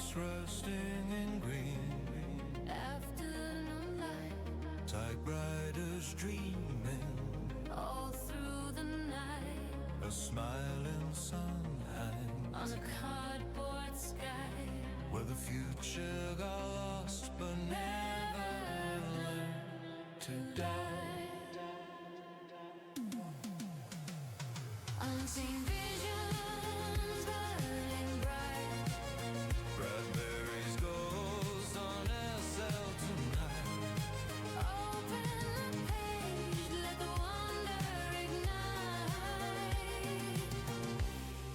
lights resting in green. Afternoon light, Typewriters dreaming. all through the night. A smiling sun hangs On a cardboard sky. where the future got lost but never learned to die. Unseen visions burning bright. Bradbury's goes on SL tonight. Open the page, let the wonder ignite.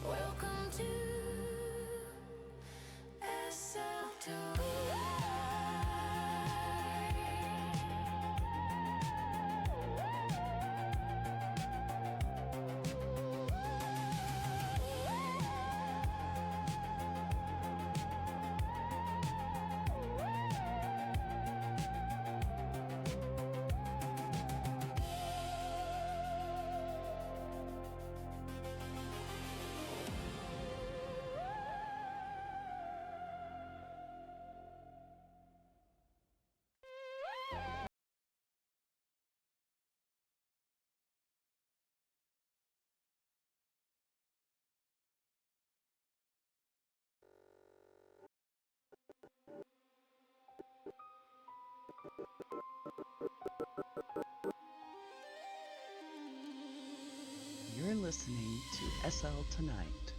Welcome to SL tonight. You're listening to SL Tonight,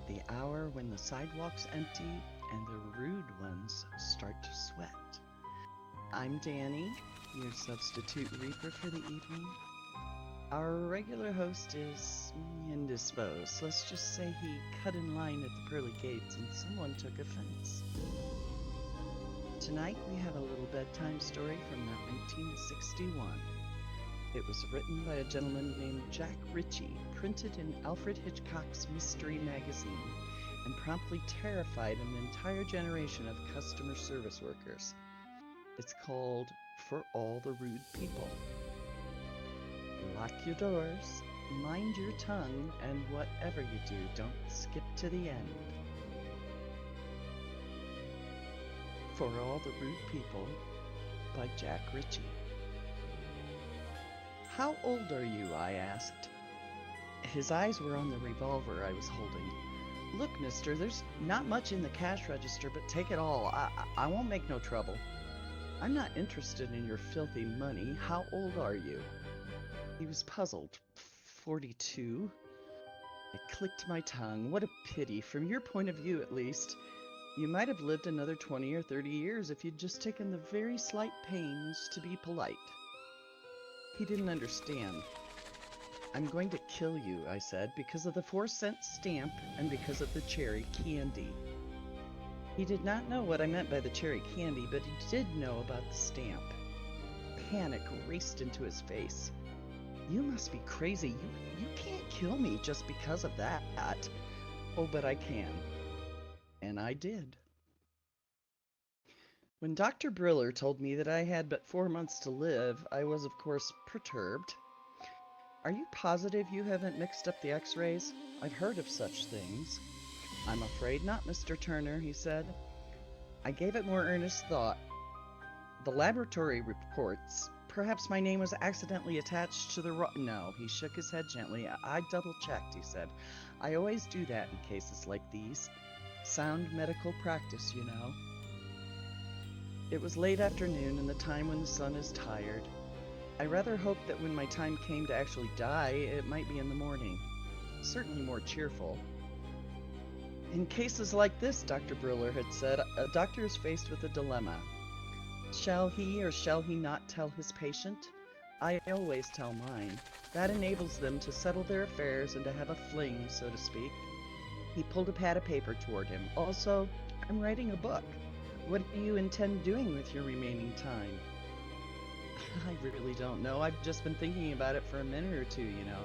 the hour when the sidewalks empty and the rude ones start to sweat. I'm Dani, your substitute reaper for the evening. Our regular host is indisposed. Let's just say he cut in line at the pearly gates and someone took offense. Tonight we have a little bedtime story from 1961. It was written by a gentleman named Jack Ritchie, printed in Alfred Hitchcock's Mystery magazine, and promptly terrified an entire generation of customer service workers. It's called For All the Rude People. Lock your doors, mind your tongue, and whatever you do, don't skip to the end. For All the Rude People by Jack Ritchie. How old are you? I asked. His eyes were on the revolver I was holding. Look, mister, there's not much in the cash register, but take it all. I won't make no trouble. I'm not interested in your filthy money. How old are you? He was puzzled. 42. I clicked my tongue. What a pity, from your point of view at least. You might have lived another 20 or 30 years if you'd just taken the very slight pains to be polite. He didn't understand. I'm going to kill you, I said, because of the 4-cent stamp and because of the cherry candy. He did not know what I meant by the cherry candy, but he did know about the stamp. Panic raced into his face. You must be crazy. You can't kill me just because of that. Oh, but I can. And I did. When Dr. Briller told me that I had but 4 months to live, I was, of course, perturbed. Are you positive you haven't mixed up the x-rays? I've heard of such things. I'm afraid not, Mr. Turner, he said. I gave it more earnest thought. The laboratory reports. Perhaps my name was accidentally attached to the No, he shook his head gently. I double-checked, he said. I always do that in cases like these. Sound medical practice, you know. It was late afternoon and the time when the sun is tired. I rather hoped that when my time came to actually die, it might be in the morning. Certainly more cheerful. In cases like this, Dr. Briller had said, a doctor is faced with a dilemma. Shall he or shall he not tell his patient? I always tell mine. That enables them to settle their affairs and to have a fling, so to speak. He pulled a pad of paper toward him. Also, I'm writing a book. What do you intend doing with your remaining time? I really don't know. I've just been thinking about it for a minute or two, you know.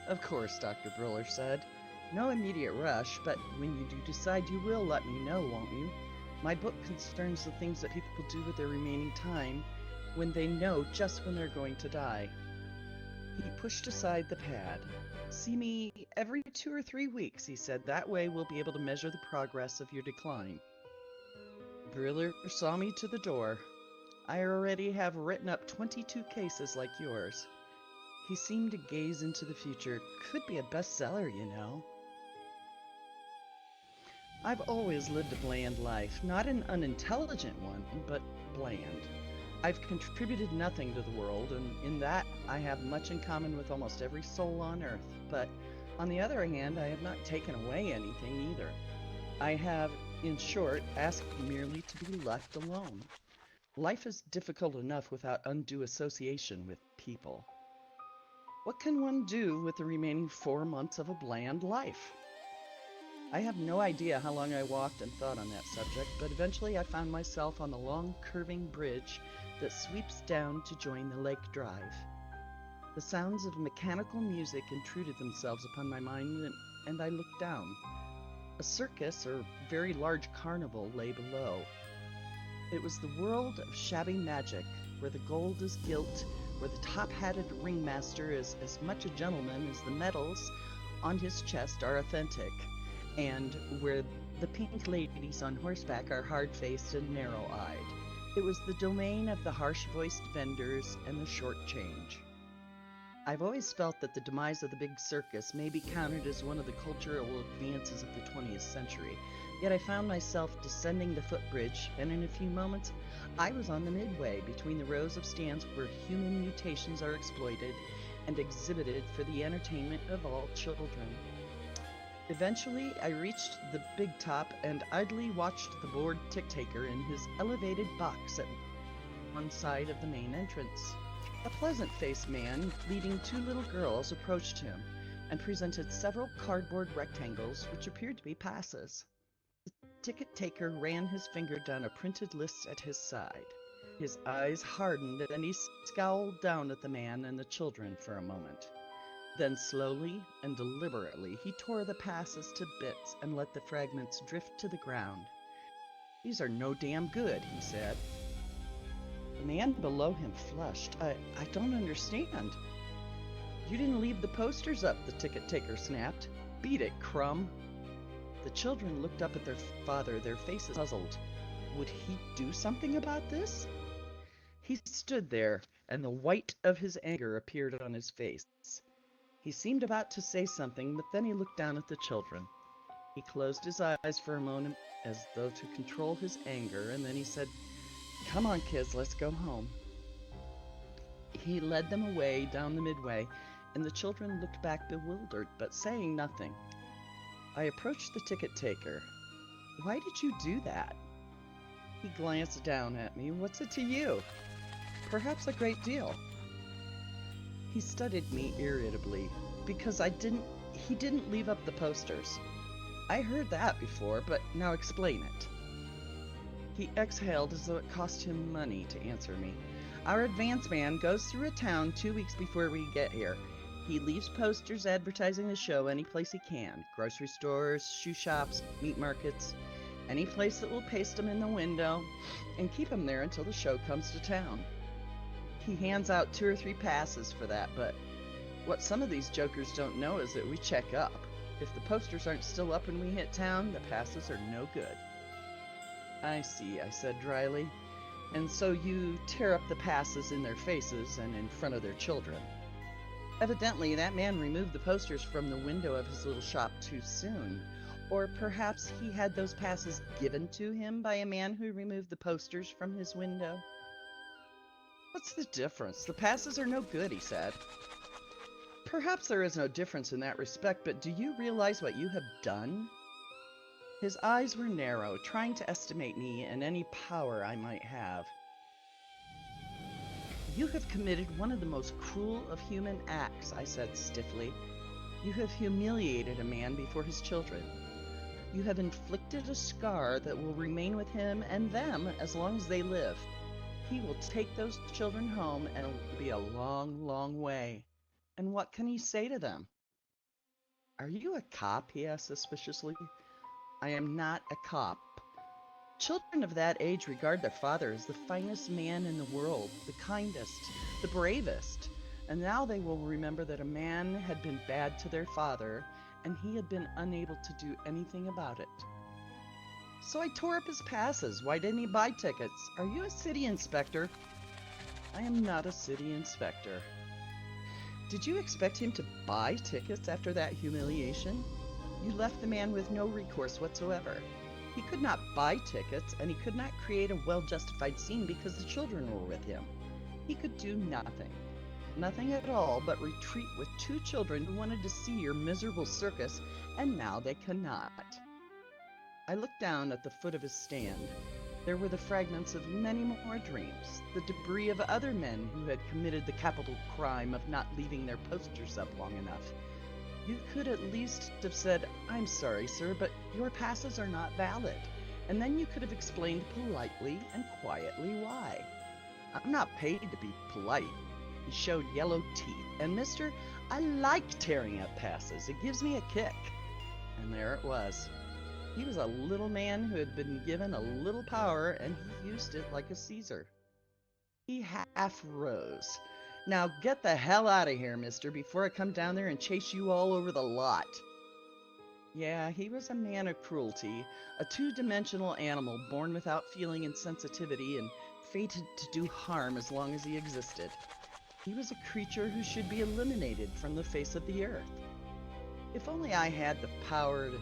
Of course, Dr. Briller said. No immediate rush, but when you do decide, you will let me know, won't you? My book concerns the things that people do with their remaining time when they know just when they're going to die. He pushed aside the pad. See me every 2 or 3 weeks, he said. That way we'll be able to measure the progress of your decline. Briller saw me to the door. I already have written up 22 cases like yours. He seemed to gaze into the future. Could be a bestseller, you know. I've always lived a bland life, not an unintelligent one, but bland. I've contributed nothing to the world, and in that I have much in common with almost every soul on earth. But on the other hand, I have not taken away anything either. I have, in short, asked merely to be left alone. Life is difficult enough without undue association with people. What can one do with the remaining 4 months of a bland life? I have no idea how long I walked and thought on that subject, but eventually I found myself on the long curving bridge that sweeps down to join the lake drive. The sounds of mechanical music intruded themselves upon my mind, and I looked down. A circus, or very large carnival, lay below. It was the world of shabby magic, where the gold is gilt, where the top-hatted ringmaster is as much a gentleman as the medals on his chest are authentic, and where the pink ladies on horseback are hard-faced and narrow-eyed. It was the domain of the harsh-voiced vendors and the short change. I've always felt that the demise of the big circus may be counted as one of the cultural advances of the 20th century, yet I found myself descending the footbridge, and in a few moments I was on the midway between the rows of stands where human mutations are exploited and exhibited for the entertainment of all children. Eventually, I reached the big top and idly watched the bored tick-taker in his elevated box at one side of the main entrance. A pleasant-faced man leading 2 little girls approached him and presented several cardboard rectangles which appeared to be passes. The ticket-taker ran his finger down a printed list at his side. His eyes hardened and he scowled down at the man and the children for a moment. Then slowly and deliberately he tore the passes to bits and let the fragments drift to the ground. "These are no damn good," he said. The man below him flushed. I don't understand." "You didn't leave the posters up," the ticket-taker snapped. "Beat it, crumb." The children looked up at their father, their faces puzzled. Would he do something about this? He stood there, and the white of his anger appeared on his face. He seemed about to say something, but then he looked down at the children. He closed his eyes for a moment as though to control his anger, and then he said, "Come on, kids, let's go home." He led them away down the midway, and the children looked back bewildered, but saying nothing. I approached the ticket-taker. "Why did you do that?" He glanced down at me. "What's it to you?" "Perhaps a great deal." He studied me irritably. "Because he didn't leave up the posters." "I heard that before, but now explain it." He exhaled as though it cost him money to answer me. "Our advance man goes through a town 2 weeks before we get here. He leaves posters advertising the show any place he can. Grocery stores, shoe shops, meat markets, any place that will paste them in the window and keep them there until the show comes to town. He hands out 2 or 3 passes for that, but what some of these jokers don't know is that we check up. If the posters aren't still up when we hit town, the passes are no good." "I see," I said dryly. "And so you tear up the passes in their faces and in front of their children." Evidently, that man removed the posters from the window of his little shop too soon. Or perhaps he had those passes given to him by a man who removed the posters from his window. "What's the difference? The passes are no good," he said. "Perhaps there is no difference in that respect, but do you realize what you have done?" His eyes were narrow, trying to estimate me and any power I might have. "You have committed one of the most cruel of human acts," I said stiffly. "You have humiliated a man before his children. You have inflicted a scar that will remain with him and them as long as they live. He will take those children home, and it will be a long, long way. And what can he say to them?" "Are you a cop?" he asked suspiciously. "I am not a cop. Children of that age regard their father as the finest man in the world, the kindest, the bravest, And now they will remember that a man had been bad to their father, and he had been unable to do anything about it. So I tore up his passes. Why didn't he buy tickets? Are you a city inspector? I am not a city inspector. Did you expect him to buy tickets after that humiliation? You left the man with no recourse whatsoever. He could not buy tickets, and he could not create a well-justified scene because the children were with him. He could do nothing. Nothing at all but retreat with two children who wanted to see your miserable circus, and now they cannot. I looked down at the foot of his stand. There were the fragments of many more dreams, the debris of other men who had committed the capital crime of not leaving their posters up long enough. You could at least have said, "I'm sorry, sir, but your passes are not valid." And then you could have explained politely and quietly why. I'm not paid to be polite. He showed yellow teeth. And mister, I like tearing up passes. It gives me a kick. And there it was. He was a little man who had been given a little power, and he used it like a Caesar. He half rose. "Now get the hell out of here, mister, before I come down there and chase you all over the lot." Yeah, he was a man of cruelty, a two-dimensional animal born without feeling and sensitivity and fated to do harm as long as he existed. He was a creature who should be eliminated from the face of the earth. If only I had the power to...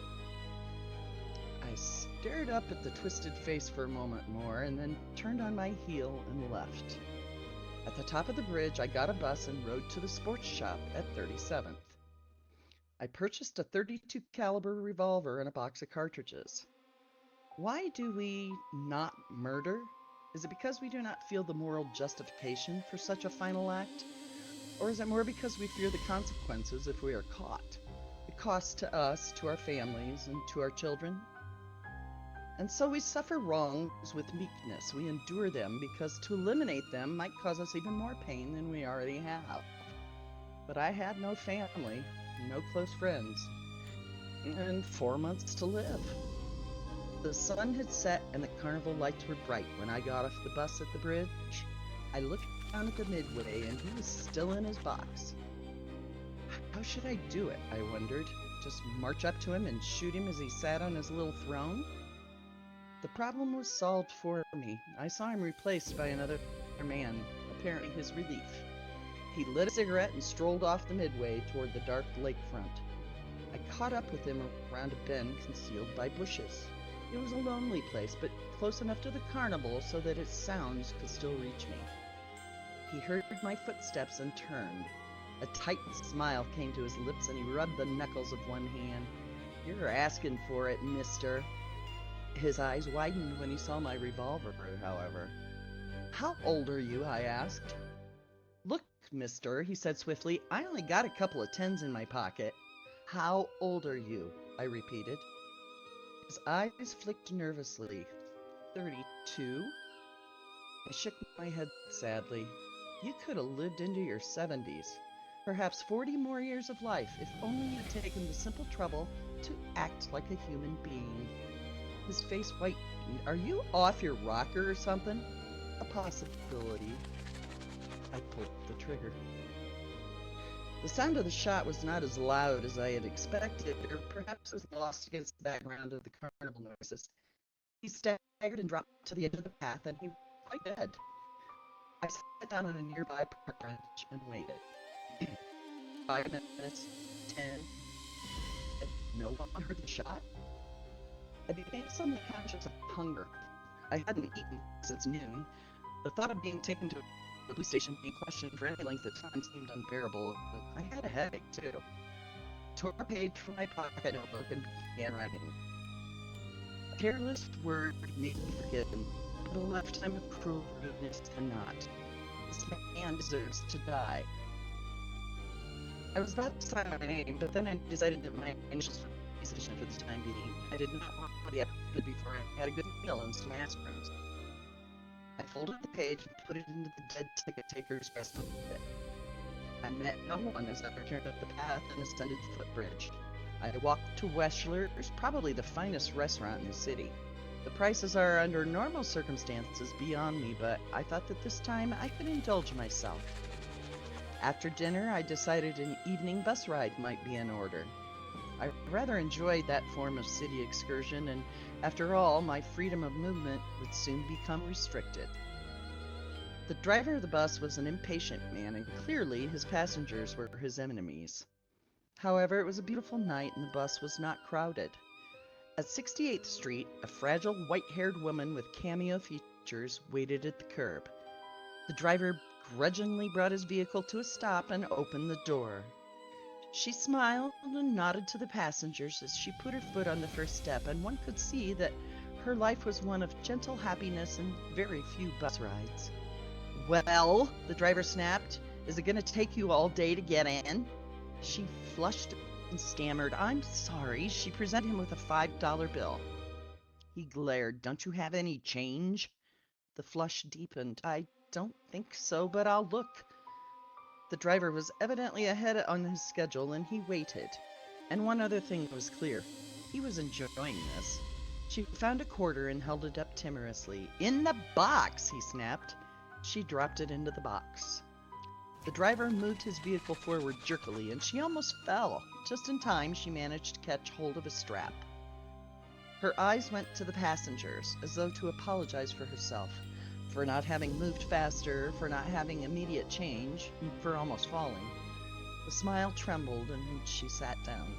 I stared up at the twisted face for a moment more and then turned on my heel and left. At the top of the bridge, I got a bus and rode to the sports shop at 37th. I purchased a .32 caliber revolver and a box of cartridges. Why do we not murder? Is it because we do not feel the moral justification for such a final act? Or is it more because we fear the consequences if we are caught? The cost to us, to our families, and to our children? And so we suffer wrongs with meekness. We endure them because to eliminate them might cause us even more pain than we already have. But I had no family, no close friends, and 4 months to live. The sun had set and the carnival lights were bright when I got off the bus at the bridge. I looked down at the midway and he was still in his box. How should I do it, I wondered. Just march up to him and shoot him as he sat on his little throne? The problem was solved for me. I saw him replaced by another man, apparently his relief. He lit a cigarette and strolled off the midway toward the dark lakefront. I caught up with him around a bend concealed by bushes. It was a lonely place, but close enough to the carnival so that its sounds could still reach me. He heard my footsteps and turned. A tight smile came to his lips and he rubbed the knuckles of one hand. "You're asking for it, mister." His eyes widened when he saw my revolver, however. "How old are you?" I asked. "Look, mister," he said swiftly, "I only got a couple of tens in my pocket." "How old are you?" I repeated. His eyes flicked nervously. 32? I shook my head sadly. You could have lived into your 70s. Perhaps 40 more years of life, if only you'd taken the simple trouble to act like a human being. His face whitened. "Are you off your rocker or something?" "A possibility." I pulled the trigger. The sound of the shot was not as loud as I had expected, or perhaps was lost against the background of the carnival noises. He staggered and dropped to the edge of the path, and he was quite dead. I sat down on a nearby park bench and waited. 5 minutes, 10, and no one heard the shot. I became suddenly conscious of hunger. I hadn't eaten since noon. The thought of being taken to the police station being questioned for any length of time seemed unbearable. I had a headache, too. I tore a page from my pocket notebook and began writing. A careless word made me forgiven, but a lifetime of cruel rudeness cannot. This man deserves to die. I was about to sign my name, but then I decided that my initials would be sufficient for the time being. I did not want to be upset before I had a good meal and some aspirins. I folded the page and put it into the dead ticket taker's breast pocket. I met no one as I returned up the path and ascended the footbridge. I walked to Weschler's, probably the finest restaurant in the city. The prices are, under normal circumstances, beyond me, but I thought that this time I could indulge myself. After dinner, I decided an evening bus ride might be in order. I rather enjoyed that form of city excursion, and after all, my freedom of movement would soon become restricted. The driver of the bus was an impatient man, and clearly his passengers were his enemies. However, it was a beautiful night and the bus was not crowded. At 68th Street, a fragile white-haired woman with cameo features waited at the curb. The driver grudgingly brought his vehicle to a stop and opened the door. She smiled and nodded to the passengers as she put her foot on the first step, and one could see that her life was one of gentle happiness and very few bus rides. "Well," the driver snapped, "is it going to take you all day to get in?" She flushed and stammered, "I'm sorry." She presented him with a $5 bill. He glared, "Don't you have any change?" The flush deepened. "I don't think so, but I'll look." The driver was evidently ahead on his schedule, and he waited. And one other thing was clear. He was enjoying this. She found a quarter and held it up timorously. "In the box," he snapped. She dropped it into the box. The driver moved his vehicle forward jerkily, and she almost fell. Just in time, she managed to catch hold of a strap. Her eyes went to the passengers, as though to apologize for herself, for not having moved faster, for not having immediate change, and for almost falling. The smile trembled, and she sat down.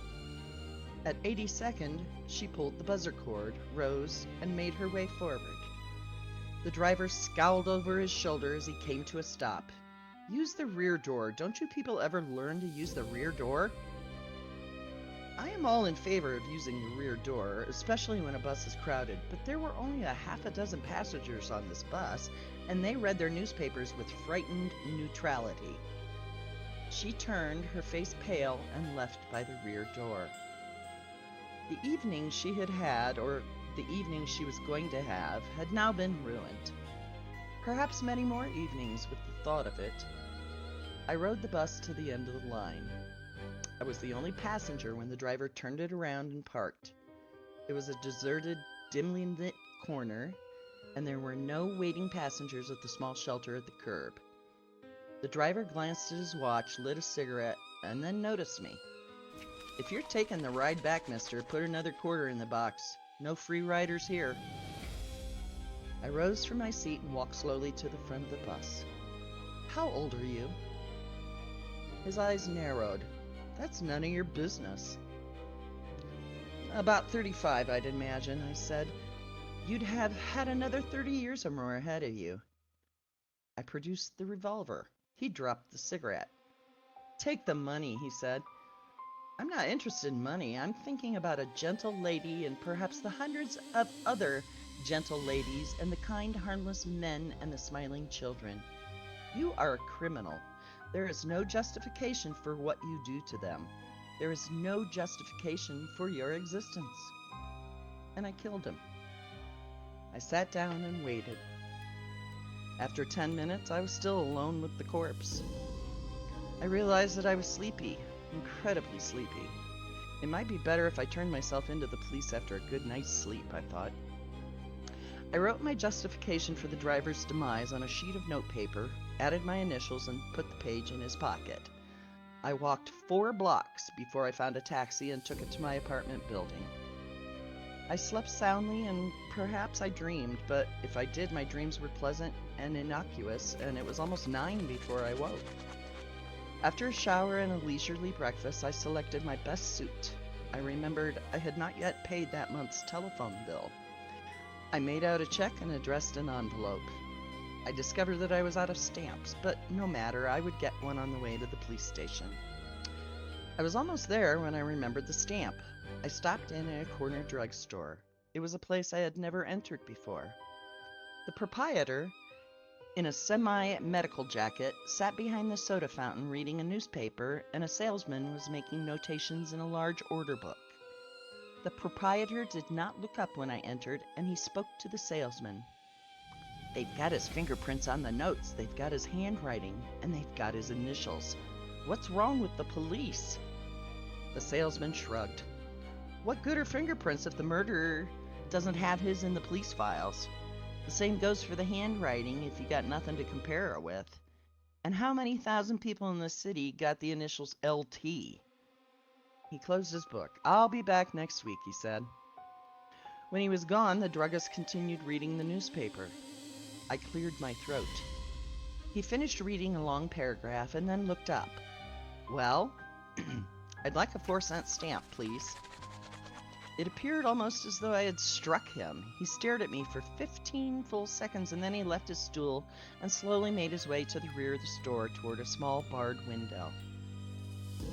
At 82nd, she pulled the buzzer cord, rose, and made her way forward. The driver scowled over his shoulder as he came to a stop. "Use the rear door. Don't you people ever learn to use the rear door?" I am all in favor of using the rear door, especially when a bus is crowded, but there were only a half a dozen passengers on this bus, and they read their newspapers with frightened neutrality. She turned, her face pale, and left by the rear door. The evening she had had, or the evening she was going to have, had now been ruined. Perhaps many more evenings with the thought of it. I rode the bus to the end of the line. I was the only passenger when the driver turned it around and parked. It was a deserted, dimly lit corner, and there were no waiting passengers at the small shelter at the curb. The driver glanced at his watch, lit a cigarette, and then noticed me. "If you're taking the ride back, mister, put another quarter in the box. No free riders here." I rose from my seat and walked slowly to the front of the bus. "How old are you?" His eyes narrowed. "That's none of your business." "About 35, I'd imagine," I said. "You'd have had another 30 years or more ahead of you." I produced the revolver. He dropped the cigarette. "Take the money," he said. "I'm not interested in money. I'm thinking about a gentle lady and perhaps the hundreds of other gentle ladies and the kind, harmless men and the smiling children. You are a criminal. There is no justification for what you do to them. There is no justification for your existence." And I killed him. I sat down and waited. After 10 minutes, I was still alone with the corpse. I realized that I was sleepy, incredibly sleepy. It might be better if I turned myself into the police after a good night's sleep, I thought. I wrote my justification for the driver's demise on a sheet of notepaper, added my initials, and put the page in his pocket. I walked 4 blocks before I found a taxi and took it to my apartment building. I slept soundly and perhaps I dreamed, but if I did, my dreams were pleasant and innocuous, and it was almost 9 before I woke. After a shower and a leisurely breakfast, I selected my best suit. I remembered I had not yet paid that month's telephone bill. I made out a check and addressed an envelope. I discovered that I was out of stamps, but no matter, I would get one on the way to the police station. I was almost there when I remembered the stamp. I stopped in at a corner drugstore. It was a place I had never entered before. The proprietor, in a semi-medical jacket, sat behind the soda fountain reading a newspaper, and a salesman was making notations in a large order book. The proprietor did not look up when I entered, and he spoke to the salesman. "They've got his fingerprints on the notes, they've got his handwriting, and they've got his initials. What's wrong with the police?" The salesman shrugged. "What good are fingerprints if the murderer doesn't have his in the police files? The same goes for the handwriting if you got nothing to compare it with. And how many thousand people in the city got the initials LT? He closed his book. I'll be back next week, he said. When he was gone, the druggist continued reading the newspaper. I cleared my throat. He finished reading a long paragraph and then looked up. Well, I'd like a 4-cent stamp, please. It appeared almost as though I had struck him. He stared at me for 15 full seconds, and then he left his stool and slowly made his way to the rear of the store toward a small barred window.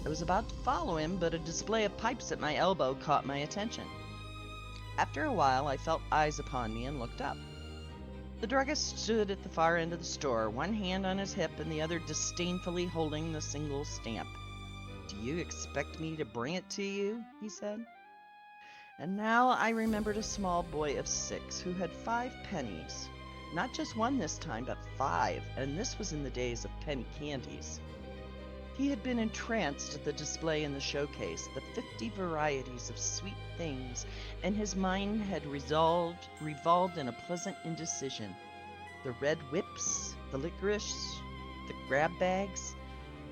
I was about to follow him, but a display of pipes at my elbow caught my attention. After a while, I felt eyes upon me and looked up. The druggist stood at the far end of the store, one hand on his hip and the other disdainfully holding the single stamp. "Do you expect me to bring it to you?" he said. And now I remembered a small boy of 6 who had 5 pennies. Not just one this time, but 5, and this was in the days of penny candies. He had been entranced at the display in the showcase, the 50 varieties of sweet things, and his mind had revolved in a pleasant indecision. The red whips, the licorice, the grab bags,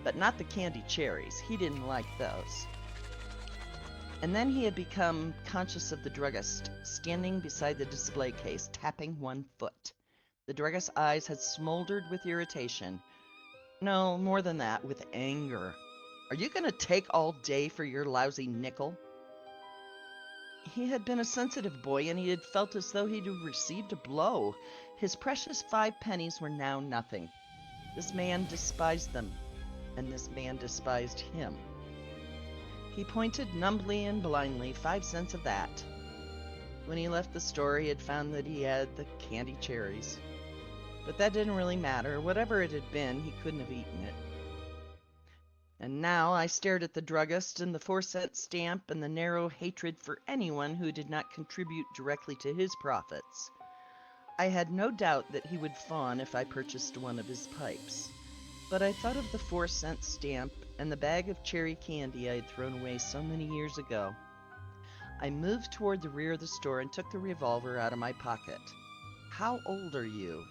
but not the candy cherries. He didn't like those. And then he had become conscious of the druggist, standing beside the display case, tapping one foot. The druggist's eyes had smoldered with irritation. No, more than that, with anger. "Are you going to take all day for your lousy nickel?" He had been a sensitive boy, and he had felt as though he'd received a blow. His precious 5 pennies were now nothing. This man despised them, and this man despised him. He pointed numbly and blindly, 5 cents of that. When he left the store, he had found that he had the candy cherries. But that didn't really matter. Whatever it had been, he couldn't have eaten it. And now I stared at the druggist and the 4-cent stamp and the narrow hatred for anyone who did not contribute directly to his profits. I had no doubt that he would fawn if I purchased one of his pipes. But I thought of the 4-cent stamp and the bag of cherry candy I had thrown away so many years ago. I moved toward the rear of the store and took the revolver out of my pocket. "How old are you?"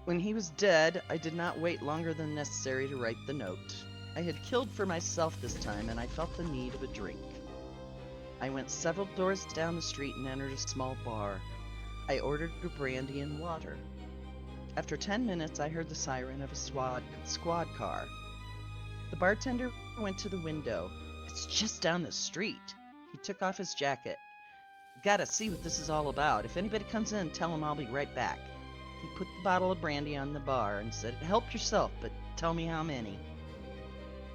When he was dead, I did not wait longer than necessary to write the note. I had killed for myself this time, and I felt the need of a drink. I went several doors down the street and entered a small bar. I ordered a brandy and water. After 10 minutes, I heard the siren of a squad car. The bartender went to the window. "It's just down the street." He took off his jacket. "Gotta see what this is all about. If anybody comes in, tell them I'll be right back." He put the bottle of brandy on the bar and said, "Help yourself, but tell me how many."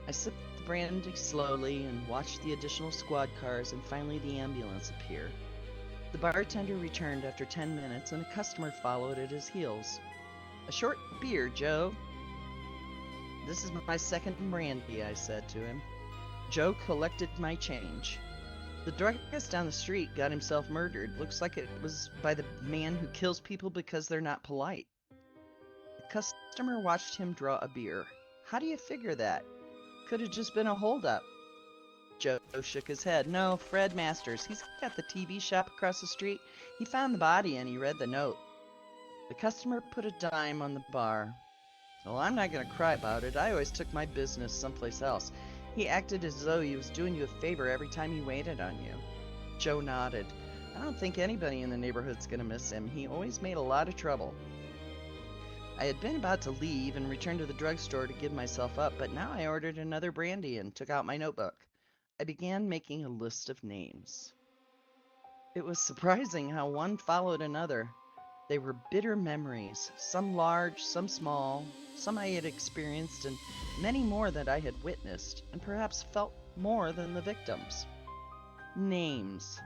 I sipped the brandy slowly and watched the additional squad cars and finally the ambulance appear. The bartender returned after 10 minutes and a customer followed at his heels. "A short beer, Joe." "This is my second brandy," I said to him. Joe collected my change. "The druggist down the street got himself murdered. Looks like it was by the man who kills people because they're not polite." The customer watched him draw a beer. "How do you figure that? Could have just been a holdup." Joe shook his head. "No, Fred Masters. He's got the TV shop across the street. He found the body and he read the note." The customer put a dime on the bar. "Well, I'm not going to cry about it. I always took my business someplace else. He acted as though he was doing you a favor every time he waited on you." Joe nodded. "I don't think anybody in the neighborhood's going to miss him. He always made a lot of trouble." I had been about to leave and return to the drugstore to give myself up, but now I ordered another brandy and took out my notebook. I began making a list of names. It was surprising how one followed another. They were bitter memories, some large, some small, some I had experienced, and many more that I had witnessed, and perhaps felt more than the victims. Names.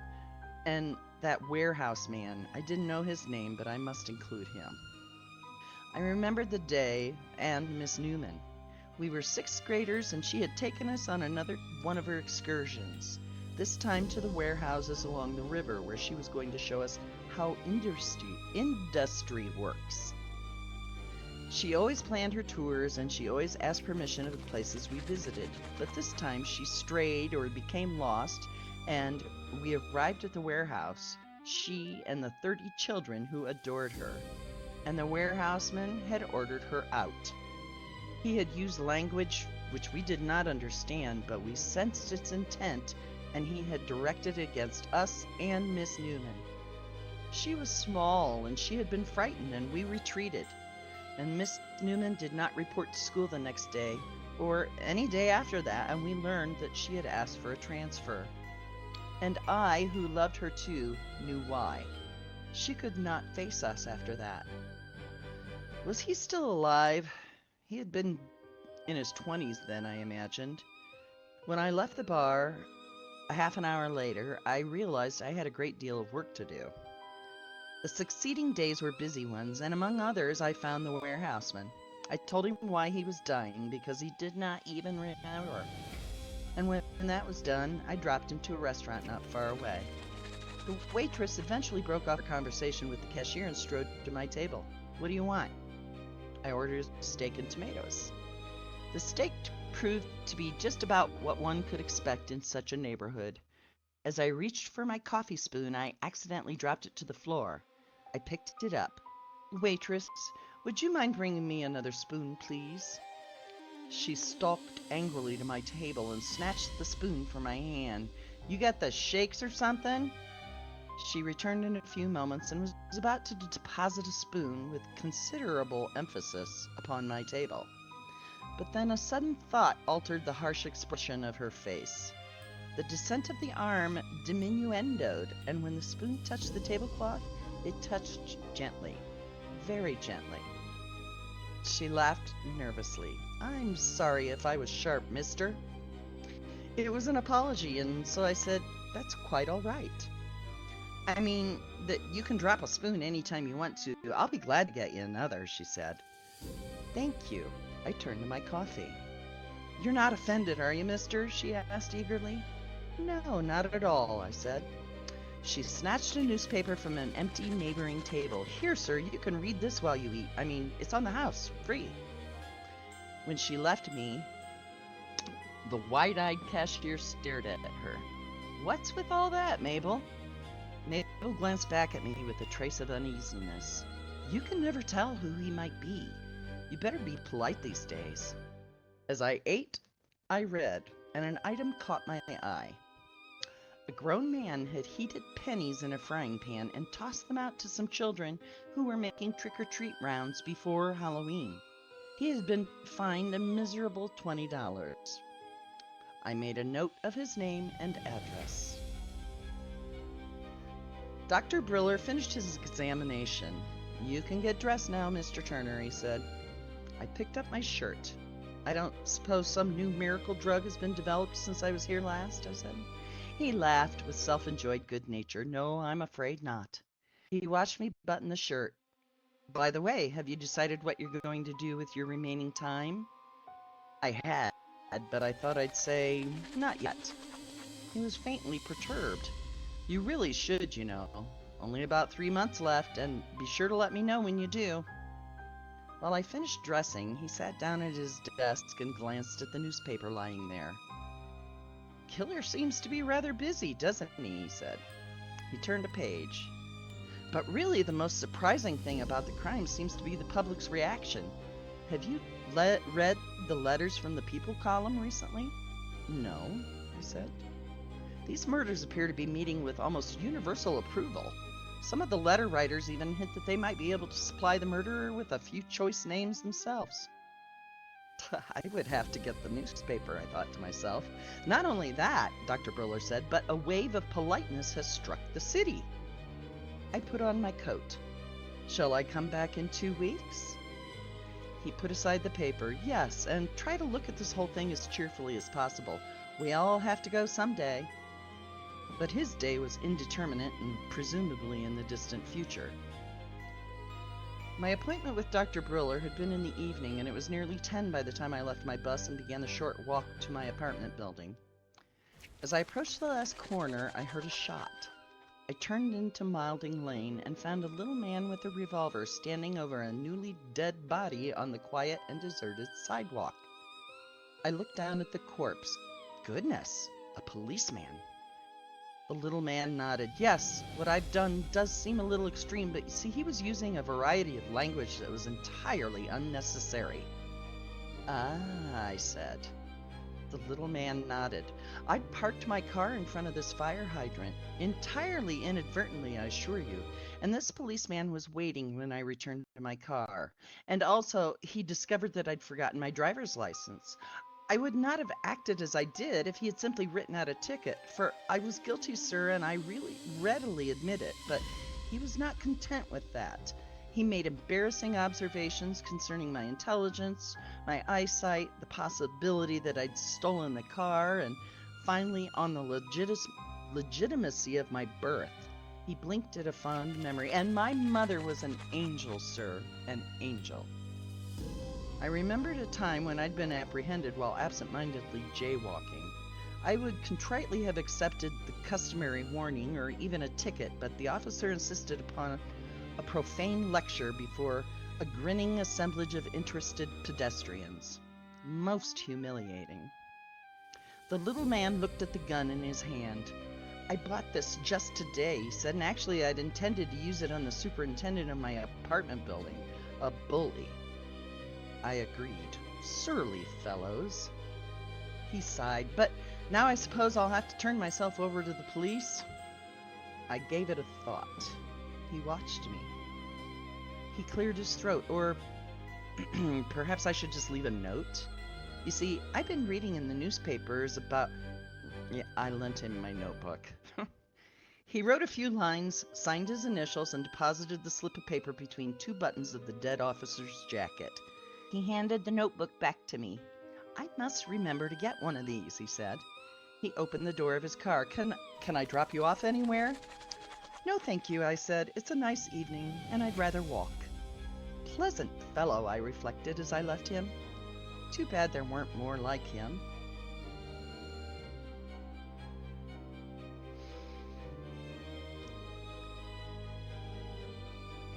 And that warehouse man. I didn't know his name, but I must include him. I remembered the day and Miss Newman. We were 6th graders, and she had taken us on another one of her excursions, this time to the warehouses along the river, where she was going to show us how industry works. She always planned her tours, and she always asked permission of the places we visited, but this time she strayed or became lost, and we arrived at the warehouse, she and the 30 children who adored her. and the warehouseman had ordered her out. He had used language which we did not understand, but we sensed its intent, and he had directed it against us and Miss Newman. She was small, and she had been frightened, and we retreated. And Miss Newman did not report to school the next day, or any day after that, and we learned that she had asked for a transfer. And I, who loved her too, knew why. She could not face us after that. Was he still alive? He had been in his 20s then, I imagined. When I left the bar, a half an hour later, I realized I had a great deal of work to do. The succeeding days were busy ones, and among others, I found the warehouseman. I told him why he was dying, because he did not even remember. And when that was done, I dropped him to a restaurant not far away. The waitress eventually broke off her conversation with the cashier and strode to my table. "What do you want?" I ordered steak and tomatoes. The steak proved to be just about what one could expect in such a neighborhood. As I reached for my coffee spoon, I accidentally dropped it to the floor. I picked it up. "Waitress, would you mind bringing me another spoon, please?" She stalked angrily to my table and snatched the spoon from my hand. "You got the shakes or something?" She returned in a few moments and was about to deposit a spoon with considerable emphasis upon my table. But then a sudden thought altered the harsh expression of her face. The descent of the arm diminuendoed, and when the spoon touched the tablecloth, it touched gently, very gently. She laughed nervously. "I'm sorry if I was sharp, mister." It was an apology, and so I said, "That's quite all right. I mean, that you can drop a spoon anytime you want to. I'll be glad to get you another," she said. "Thank you." I turned to my coffee. "You're not offended, are you, mister?" she asked eagerly. "No, not at all," I said. She snatched a newspaper from an empty neighboring table. "Here, sir, you can read this while you eat. I mean, it's on the house, free." When she left me, the wide-eyed cashier stared at her. "What's with all that, Mabel?" Mabel glanced back at me with a trace of uneasiness. "You can never tell who he might be. You better be polite these days." As I ate, I read, and an item caught my eye. A grown man had heated pennies in a frying pan and tossed them out to some children who were making trick-or-treat rounds before Halloween. He had been fined a miserable $20. I made a note of his name and address. Dr. Briller finished his examination. "You can get dressed now, Mr. Turner," he said. I picked up my shirt. "I don't suppose some new miracle drug has been developed since I was here last?" I said. He laughed with self-enjoyed good nature. "No, I'm afraid not." He watched me button the shirt. "By the way, have you decided what you're going to do with your remaining time?" I had, but I thought I'd say, "Not yet." He was faintly perturbed. "You really should, you know. Only about 3 months left, and be sure to let me know when you do." While I finished dressing, he sat down at his desk and glanced at the newspaper lying there. "Killer seems to be rather busy, doesn't he?" said. He turned a page. "But really the most surprising thing about the crime seems to be the public's reaction. Have you read the letters from the People column recently?" "No," I said. "These murders appear to be meeting with almost universal approval. Some of the letter writers even hint that they might be able to supply the murderer with a few choice names themselves." I would have to get the newspaper, I thought to myself. "Not only that," Dr. Briller said, "but a wave of politeness has struck the city." I put on my coat. "Shall I come back in 2 weeks?" He put aside the paper. "Yes, and try to look at this whole thing as cheerfully as possible. We all have to go someday." But his day was indeterminate and presumably in the distant future. My appointment with Dr. Briller had been in the evening, and it was nearly 10 by the time I left my bus and began the short walk to my apartment building. As I approached the last corner, I heard a shot. I turned into Milding Lane and found a little man with a revolver standing over a newly dead body on the quiet and deserted sidewalk. I looked down at the corpse. Goodness, a policeman. The little man nodded. Yes, what I've done does seem a little extreme, but you see, he was using a variety of language that was entirely unnecessary. Ah, I said. The little man nodded. I'd parked my car in front of this fire hydrant, entirely inadvertently, I assure you, and this policeman was waiting when I returned to my car. And also, he discovered that I'd forgotten my driver's license. I would not have acted as I did if he had simply written out a ticket, for I was guilty, sir, and I really readily admit it, but he was not content with that. He made embarrassing observations concerning my intelligence, my eyesight, the possibility that I'd stolen the car, and finally on the legitimacy of my birth. He blinked at a fond memory, and my mother was an angel, sir, an angel. I remembered a time when I'd been apprehended while absent-mindedly jaywalking. I would contritely have accepted the customary warning or even a ticket, but the officer insisted upon a profane lecture before a grinning assemblage of interested pedestrians. Most humiliating. The little man looked at the gun in his hand. I bought this just today, he said, and actually I'd intended to use it on the superintendent of my apartment building. A bully. I agreed. Surly fellows. He sighed. But now I suppose I'll have to turn myself over to the police? I gave it a thought. He watched me. He cleared his throat, or perhaps I should just leave a note. You see, I've been reading in the newspapers about... Yeah, I lent him my notebook. He wrote a few lines, signed his initials, and deposited the slip of paper between two buttons of the dead officer's jacket. He handed the notebook back to me. I must remember to get one of these, he said. He opened the door of his car. Can I drop you off anywhere? No, thank you, I said. It's a nice evening, and I'd rather walk. Pleasant fellow, I reflected as I left him. Too bad there weren't more like him.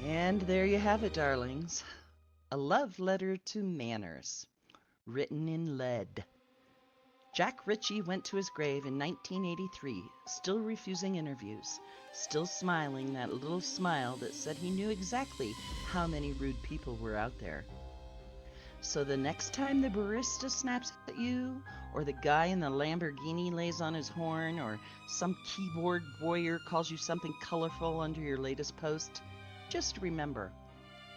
And there you have it, darlings. A love letter to manners, written in lead. Jack Ritchie went to his grave in 1983, still refusing interviews, still smiling that little smile that said he knew exactly how many rude people were out there. So the next time the barista snaps at you, or the guy in the Lamborghini lays on his horn, or some keyboard warrior calls you something colorful under your latest post, just remember,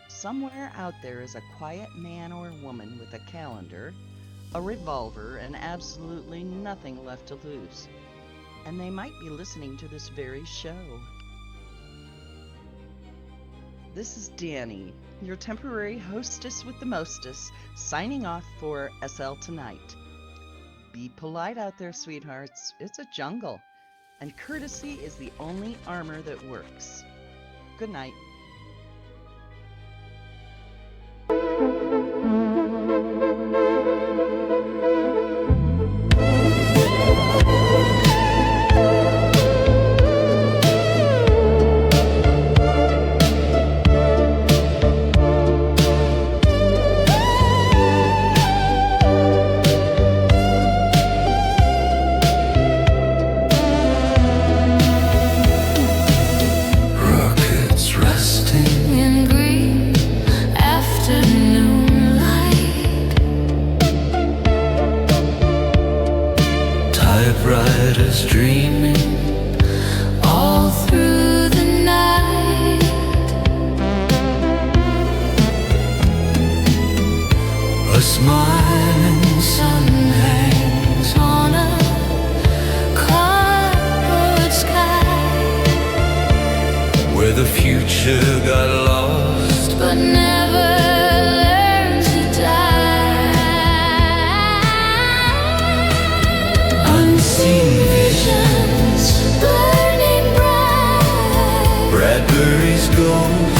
somewhere out there is a quiet man or woman with a calendar, a revolver, and absolutely nothing left to lose. And they might be listening to this very show. This is Dani, your temporary hostess with the mostess, signing off for SL Tonight. Be polite out there, sweethearts. It's a jungle. And courtesy is the only armor that works. Good night. Rockets resting In green afternoon light, typewriters dreaming all through the night. a smiling sun hangs On a cardboard sky, where the future got lost. but never learned to die. Unseen Visions burning bright, Bradbury's gold